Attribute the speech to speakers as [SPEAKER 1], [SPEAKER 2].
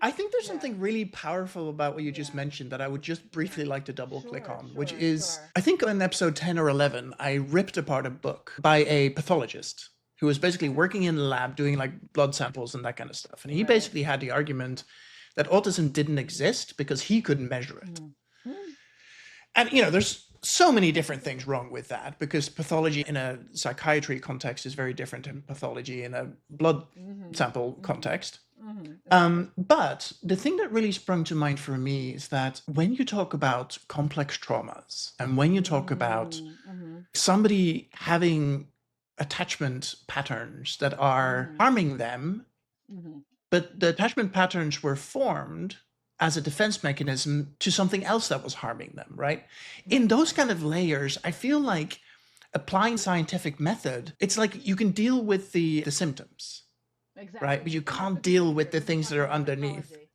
[SPEAKER 1] I think there's
[SPEAKER 2] Yeah.
[SPEAKER 1] something really powerful about what you just
[SPEAKER 2] Yeah.
[SPEAKER 1] mentioned that I would just briefly like to double click
[SPEAKER 2] Sure,
[SPEAKER 1] on, which
[SPEAKER 2] sure,
[SPEAKER 1] is
[SPEAKER 2] sure.
[SPEAKER 1] I think in episode 10 or 11, I ripped apart a book by a pathologist who was basically working in a lab doing like blood samples and that kind of stuff. And he
[SPEAKER 2] Right.
[SPEAKER 1] basically had the argument that autism didn't exist because he couldn't measure it. And, there's so many different things wrong with that because pathology in a psychiatry context is very different than pathology in a blood sample context. But the thing that really sprung to mind for me is that when you talk about complex traumas and when you talk about somebody having attachment patterns that are harming them, but the attachment patterns were formed as a defense mechanism to something else that was harming them, right? In those kind of layers, I feel like applying scientific method, it's like you can deal with the symptoms,
[SPEAKER 2] Exactly.
[SPEAKER 1] right? But you
[SPEAKER 2] Yeah,
[SPEAKER 1] can't
[SPEAKER 2] but
[SPEAKER 1] deal
[SPEAKER 2] you're
[SPEAKER 1] with the things that are
[SPEAKER 2] talking about
[SPEAKER 1] underneath.
[SPEAKER 2] pathology.